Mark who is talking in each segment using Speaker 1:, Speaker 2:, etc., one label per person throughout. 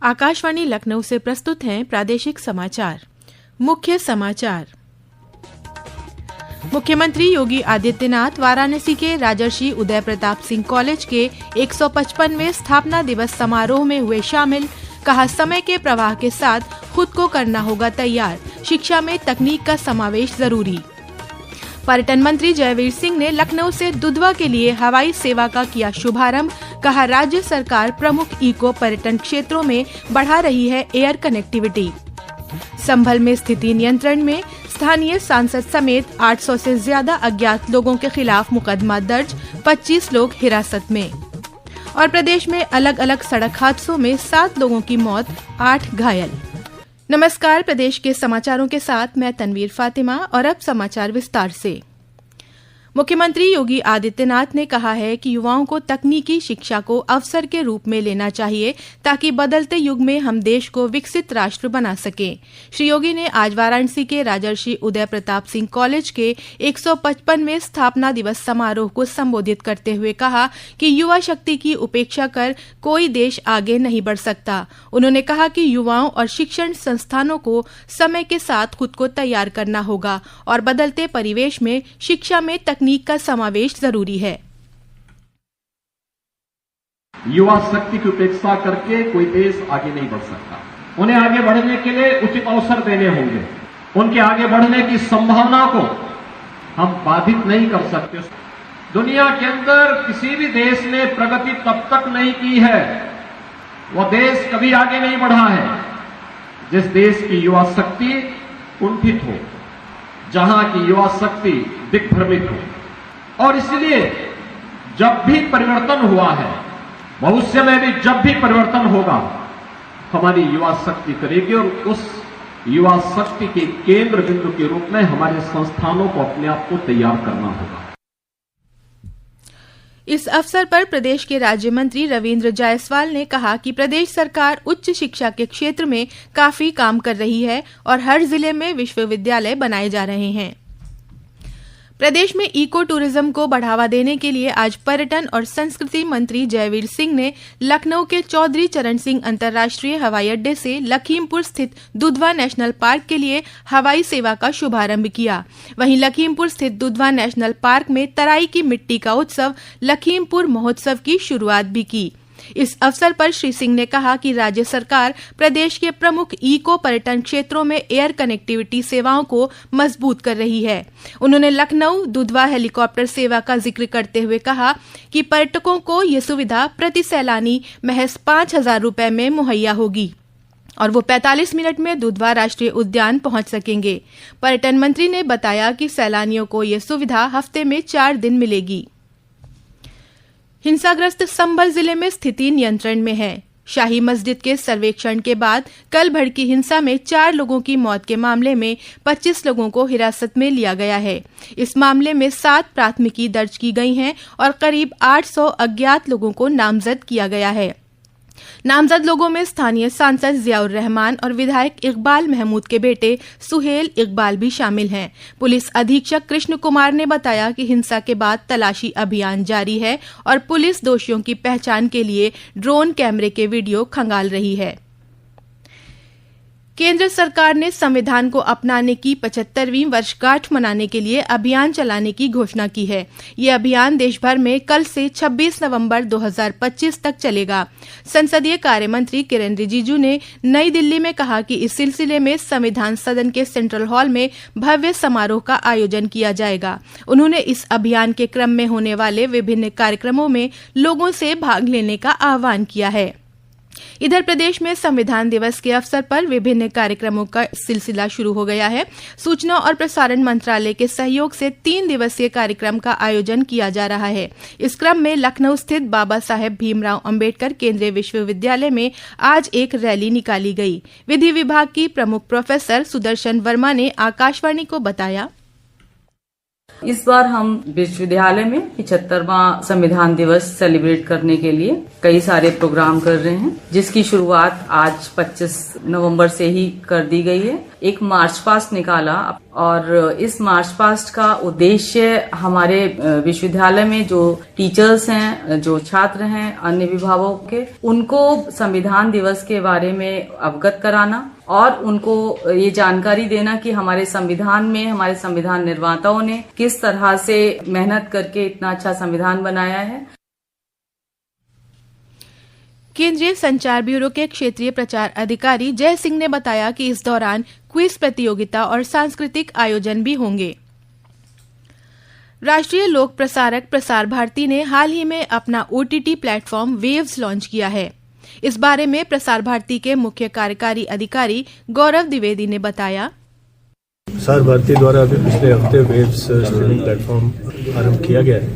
Speaker 1: आकाशवाणी लखनऊ से प्रस्तुत हैं प्रादेशिक समाचार। मुख्य समाचार। मुख्यमंत्री योगी आदित्यनाथ वाराणसी के राजर्षि उदय प्रताप सिंह कॉलेज के 155वें स्थापना दिवस समारोह में हुए शामिल। कहा, समय के प्रवाह के साथ खुद को करना होगा तैयार, शिक्षा में तकनीक का समावेश जरूरी। पर्यटन मंत्री जयवीर सिंह ने लखनऊ से दुधवा के लिए हवाई सेवा का किया शुभारंभ। कहा, राज्य सरकार प्रमुख इको पर्यटन क्षेत्रों में बढ़ा रही है एयर कनेक्टिविटी। संभल में स्थिति नियंत्रण में, स्थानीय सांसद समेत 800 से ज्यादा अज्ञात लोगों के खिलाफ मुकदमा दर्ज, 25 लोग हिरासत में। और प्रदेश में अलग अलग सड़क हादसों में 7 लोगों की मौत, 8 घायल। नमस्कार, प्रदेश के समाचारों के साथ मैं तनवीर फातिमा और अब समाचार विस्तार से। मुख्यमंत्री योगी आदित्यनाथ ने कहा है कि युवाओं को तकनीकी शिक्षा को अवसर के रूप में लेना चाहिए ताकि बदलते युग में हम देश को विकसित राष्ट्र बना सकें। श्री योगी ने आज वाराणसी के राजर्षि उदय प्रताप सिंह कॉलेज के 155वें स्थापना दिवस समारोह को संबोधित करते हुए कहा कि युवा शक्ति की उपेक्षा कर कोई देश आगे नहीं बढ़ सकता। उन्होंने कहा कि युवाओं और शिक्षण संस्थानों को समय के साथ खुद को तैयार करना होगा और बदलते परिवेश में शिक्षा में तकनीक का समावेश जरूरी है।
Speaker 2: युवा शक्ति की उपेक्षा करके कोई देश आगे नहीं बढ़ सकता। उन्हें आगे बढ़ने के लिए उचित अवसर देने होंगे। उनके आगे बढ़ने की संभावना को हम बाधित नहीं कर सकते। दुनिया के अंदर किसी भी देश ने प्रगति तब तक नहीं की है, वह देश कभी आगे नहीं बढ़ा है जिस देश की युवा शक्ति कुंठित हो, जहां की युवा शक्ति दिग्भ्रमित हो। और इसलिए जब भी परिवर्तन हुआ है, भविष्य में भी जब भी परिवर्तन होगा, हमारी युवा शक्ति करेगी और उस युवा शक्ति के केंद्र बिंदु के रूप में हमारे संस्थानों को अपने आप को तैयार करना होगा।
Speaker 1: इस अवसर पर प्रदेश के राज्य मंत्री रविंद्र जायसवाल ने कहा कि प्रदेश सरकार उच्च शिक्षा के क्षेत्र में काफी काम कर रही है और हर जिले में विश्वविद्यालय बनाए जा रहे हैं। प्रदेश में इको टूरिज्म को बढ़ावा देने के लिए आज पर्यटन और संस्कृति मंत्री जयवीर सिंह ने लखनऊ के चौधरी चरण सिंह अंतर्राष्ट्रीय हवाई अड्डे से लखीमपुर स्थित दुधवा नेशनल पार्क के लिए हवाई सेवा का शुभारंभ किया। वहीं लखीमपुर स्थित दुधवा नेशनल पार्क में तराई की मिट्टी का उत्सव लखीमपुर महोत्सव की शुरुआत भी की। इस अवसर पर श्री सिंह ने कहा कि राज्य सरकार प्रदेश के प्रमुख इको पर्यटन क्षेत्रों में एयर कनेक्टिविटी सेवाओं को मजबूत कर रही है। उन्होंने लखनऊ दुधवा हेलीकॉप्टर सेवा का जिक्र करते हुए कहा कि पर्यटकों को ये सुविधा प्रति सैलानी महज 5,000 रुपए में मुहैया होगी और वो 45 मिनट में दुधवा राष्ट्रीय उद्यान पहुंच सकेंगे। पर्यटन मंत्री ने बताया कि सैलानियों को ये सुविधा हफ्ते में 4 दिन मिलेगी। हिंसाग्रस्त संभल जिले में स्थिति नियंत्रण में है। शाही मस्जिद के सर्वेक्षण के बाद कल भड़की हिंसा में 4 लोगों की मौत के मामले में 25 लोगों को हिरासत में लिया गया है। इस मामले में 7 प्राथमिकी दर्ज की गई हैं और करीब 800 अज्ञात लोगों को नामजद किया गया है। नामजद लोगों में स्थानीय सांसद जियाउर रहमान और विधायक इकबाल महमूद के बेटे सुहेल इकबाल भी शामिल हैं। पुलिस अधीक्षक कृष्ण कुमार ने बताया कि हिंसा के बाद तलाशी अभियान जारी है और पुलिस दोषियों की पहचान के लिए ड्रोन कैमरे के वीडियो खंगाल रही है। केंद्र सरकार ने संविधान को अपनाने की 75वीं वर्षगांठ मनाने के लिए अभियान चलाने की घोषणा की है। ये अभियान देश भर में कल से 26 नवंबर 2025 तक चलेगा। संसदीय कार्य मंत्री किरेन रिजिजू ने नई दिल्ली में कहा कि इस सिलसिले में संविधान सदन के सेंट्रल हॉल में भव्य समारोह का आयोजन किया जाएगा। उन्होंने इस अभियान के क्रम में होने वाले विभिन्न कार्यक्रमों में लोगों से भाग लेने का आह्वान किया है। इधर प्रदेश में संविधान दिवस के अवसर पर विभिन्न कार्यक्रमों का सिलसिला शुरू हो गया है। सूचना और प्रसारण मंत्रालय के सहयोग से 3 दिवसीय कार्यक्रम का आयोजन किया जा रहा है। इस क्रम में लखनऊ स्थित बाबा साहेब भीमराव अंबेडकर केंद्रीय विश्वविद्यालय में आज एक रैली निकाली गई। विधि विभाग की प्रमुख प्रोफेसर सुदर्शन वर्मा ने आकाशवाणी को बताया,
Speaker 3: इस बार हम विश्वविद्यालय में 75वां संविधान दिवस सेलिब्रेट करने के लिए कई सारे प्रोग्राम कर रहे हैं, जिसकी शुरुआत आज 25 नवंबर से ही कर दी गई है। एक मार्च पास्ट निकाला और इस मार्च पास्ट का उद्देश्य हमारे विश्वविद्यालय में जो टीचर्स हैं, जो छात्र हैं अन्य विभागों के, उनको संविधान दिवस के बारे में अवगत कराना और उनको ये जानकारी देना कि हमारे संविधान में हमारे संविधान निर्माताओं ने किस तरह से मेहनत करके इतना अच्छा संविधान बनाया है।
Speaker 1: केंद्रीय संचार ब्यूरो के क्षेत्रीय प्रचार अधिकारी जय सिंह ने बताया कि इस दौरान क्विज प्रतियोगिता और सांस्कृतिक आयोजन भी होंगे। राष्ट्रीय लोक प्रसारक प्रसार भारती ने हाल ही में अपना OTT प्लेटफॉर्म वेव्स लॉन्च किया है। इस बारे में प्रसार भारती के मुख्य कार्यकारी अधिकारी गौरव द्विवेदी ने बताया।
Speaker 4: प्रसार भारती द्वारा अभी पिछले हफ्ते वेव्स स्ट्रीमिंग प्लेटफॉर्म आरंभ किया गया है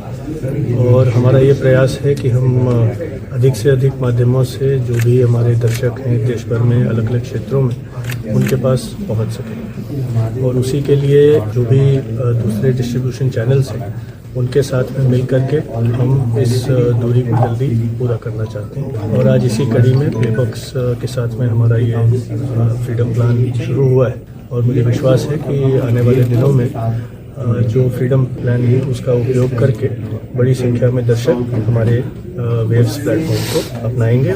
Speaker 4: और हमारा ये प्रयास है कि हम अधिक से अधिक माध्यमों से जो भी हमारे दर्शक हैं देश भर में अलग अलग क्षेत्रों में उनके पास पहुंच सकें और उसी के लिए जो भी दूसरे डिस्ट्रीब्यूशन चैनल्स हैं उनके साथ में मिल करके हम इस दूरी को जल्दी पूरा करना चाहते हैं। और आज इसी कड़ी में प्लेबॉक्स के साथ में हमारा ये फ्रीडम प्लान शुरू हुआ है और मुझे विश्वास है कि आने वाले दिनों में जो फ्रीडम प्लान है उसका उपयोग करके बड़ी संख्या में दर्शक हमारे वेव्स प्लेटफॉर्म को अपनाएंगे।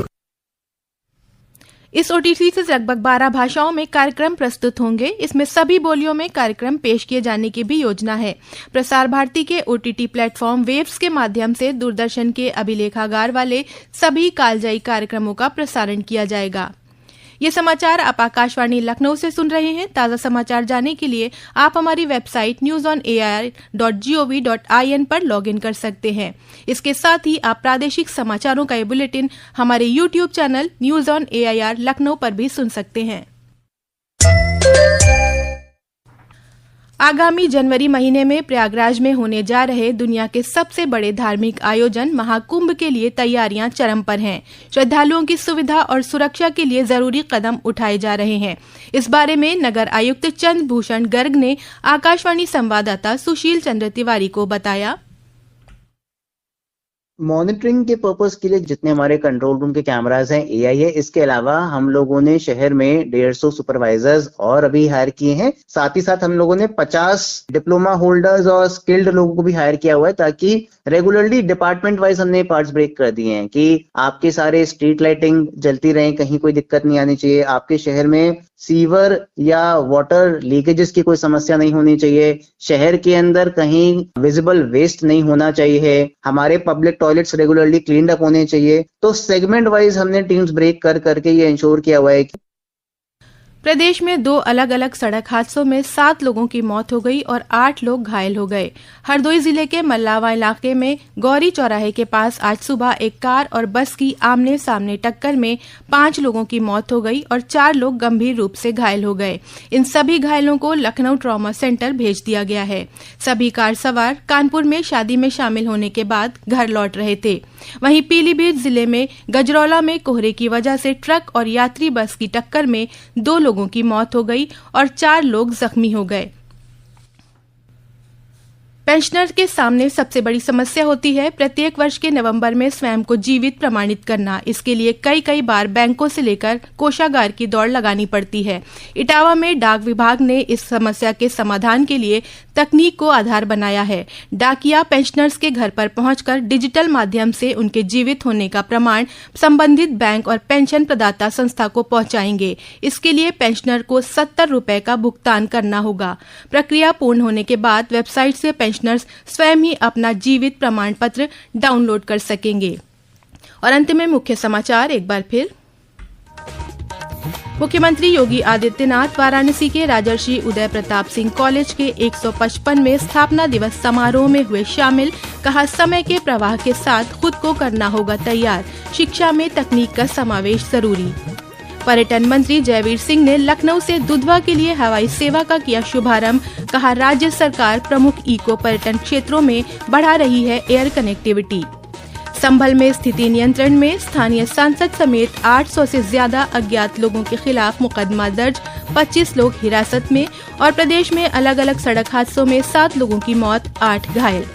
Speaker 1: इस OTT से लगभग 12 भाषाओं में कार्यक्रम प्रस्तुत होंगे। इसमें सभी बोलियों में कार्यक्रम पेश किए जाने की भी योजना है। प्रसार भारती के OTT प्लेटफॉर्म वेव्स के माध्यम से दूरदर्शन के अभिलेखागार वाले सभी कालजयी कार्यक्रमों का प्रसारण किया जाएगा। ये समाचार आप आकाशवाणी लखनऊ से सुन रहे हैं। ताज़ा समाचार जानने के लिए आप हमारी वेबसाइट newsonair.gov.in पर लॉगिन कर सकते हैं। इसके साथ ही आप प्रादेशिक समाचारों का ये बुलेटिन हमारे YouTube channel news on AIR Lucknow पर भी सुन सकते हैं। आगामी जनवरी महीने में प्रयागराज में होने जा रहे दुनिया के सबसे बड़े धार्मिक आयोजन महाकुंभ के लिए तैयारियां चरम पर हैं। श्रद्धालुओं की सुविधा और सुरक्षा के लिए जरूरी कदम उठाए जा रहे हैं। इस बारे में नगर आयुक्त चंद्र भूषण गर्ग ने आकाशवाणी संवाददाता सुशील चंद्र तिवारी को बताया।
Speaker 5: मॉनिटरिंग के पर्पस के लिए जितने हमारे कंट्रोल रूम के कैमरास हैं, AI है, इसके अलावा हम लोगों ने शहर में 150 सुपरवाइजर्स और अभी हायर किए हैं। साथ ही साथ हम लोगों ने 50 डिप्लोमा होल्डर्स और स्किल्ड लोगों को भी हायर किया हुआ है ताकि रेगुलरली डिपार्टमेंट वाइज हमने पार्ट्स ब्रेक कर दिए हैं कि आपके सारे स्ट्रीट लाइटिंग जलती रहे, कहीं कोई दिक्कत नहीं आनी चाहिए, आपके शहर में सीवर या वाटर लीकेजेस की कोई समस्या नहीं होनी चाहिए, शहर के अंदर कहीं विजिबल वेस्ट नहीं होना चाहिए, हमारे public toilets regularly cleaned up होने चाहिए। तो सेगमेंट वाइज हमने टीम्स ब्रेक कर करके ये इंश्योर किया हुआ है कि
Speaker 1: प्रदेश में 2 अलग अलग सड़क हादसों में 7 लोगों की मौत हो गई और 8 लोग घायल हो गए। हरदोई जिले के मल्लावा इलाके में गौरी चौराहे के पास आज सुबह एक कार और बस की आमने सामने टक्कर में 5 लोगों की मौत हो गई और 4 लोग गंभीर रूप से घायल हो गए। इन सभी घायलों को लखनऊ ट्रॉमा सेंटर भेज दिया गया है। सभी कार सवार कानपुर में शादी में शामिल होने के बाद घर लौट रहे थे। वहीं पीलीभीत जिले में गजरौला में कोहरे की वजह से ट्रक और यात्री बस की टक्कर में 2 लोगों की मौत हो गई और 4 लोग जख्मी हो गए। पेंशनर के सामने सबसे बड़ी समस्या होती है प्रत्येक वर्ष के नवंबर में स्वयं को जीवित प्रमाणित करना। इसके लिए कई बार बैंकों से लेकर कोषागार की दौड़ लगानी पड़ती है। इटावा में डाक विभाग ने इस समस्या के समाधान के लिए तकनीक को आधार बनाया है। डाकिया पेंशनर्स के घर पर पहुंचकर डिजिटल माध्यम से उनके जीवित होने का प्रमाण संबंधित बैंक और पेंशन प्रदाता संस्था को पहुंचाएंगे। इसके लिए पेंशनर को 70 रुपए का भुगतान करना होगा। प्रक्रिया पूर्ण होने के बाद वेबसाइट से पेंशनर्स स्वयं ही अपना जीवित प्रमाण पत्र डाउनलोड कर सकेंगे। और अंत में मुख्य समाचार एक बार फिर। मुख्यमंत्री योगी आदित्यनाथ वाराणसी के राजर्षि उदय प्रताप सिंह कॉलेज के 155वें स्थापना दिवस समारोह में हुए शामिल। कहा, समय के प्रवाह के साथ खुद को करना होगा तैयार, शिक्षा में तकनीक का समावेश जरूरी। पर्यटन मंत्री जयवीर सिंह ने लखनऊ से दुधवा के लिए हवाई सेवा का किया शुभारंभ। कहा, राज्य सरकार प्रमुख इको पर्यटन क्षेत्रों में बढ़ा रही है एयर कनेक्टिविटी। संभल में स्थिति नियंत्रण में, स्थानीय सांसद समेत 800 से ज्यादा अज्ञात लोगों के खिलाफ मुकदमा दर्ज, 25 लोग हिरासत में। और प्रदेश में अलग अलग सड़क हादसों में 7 लोगों की मौत, 8 घायल।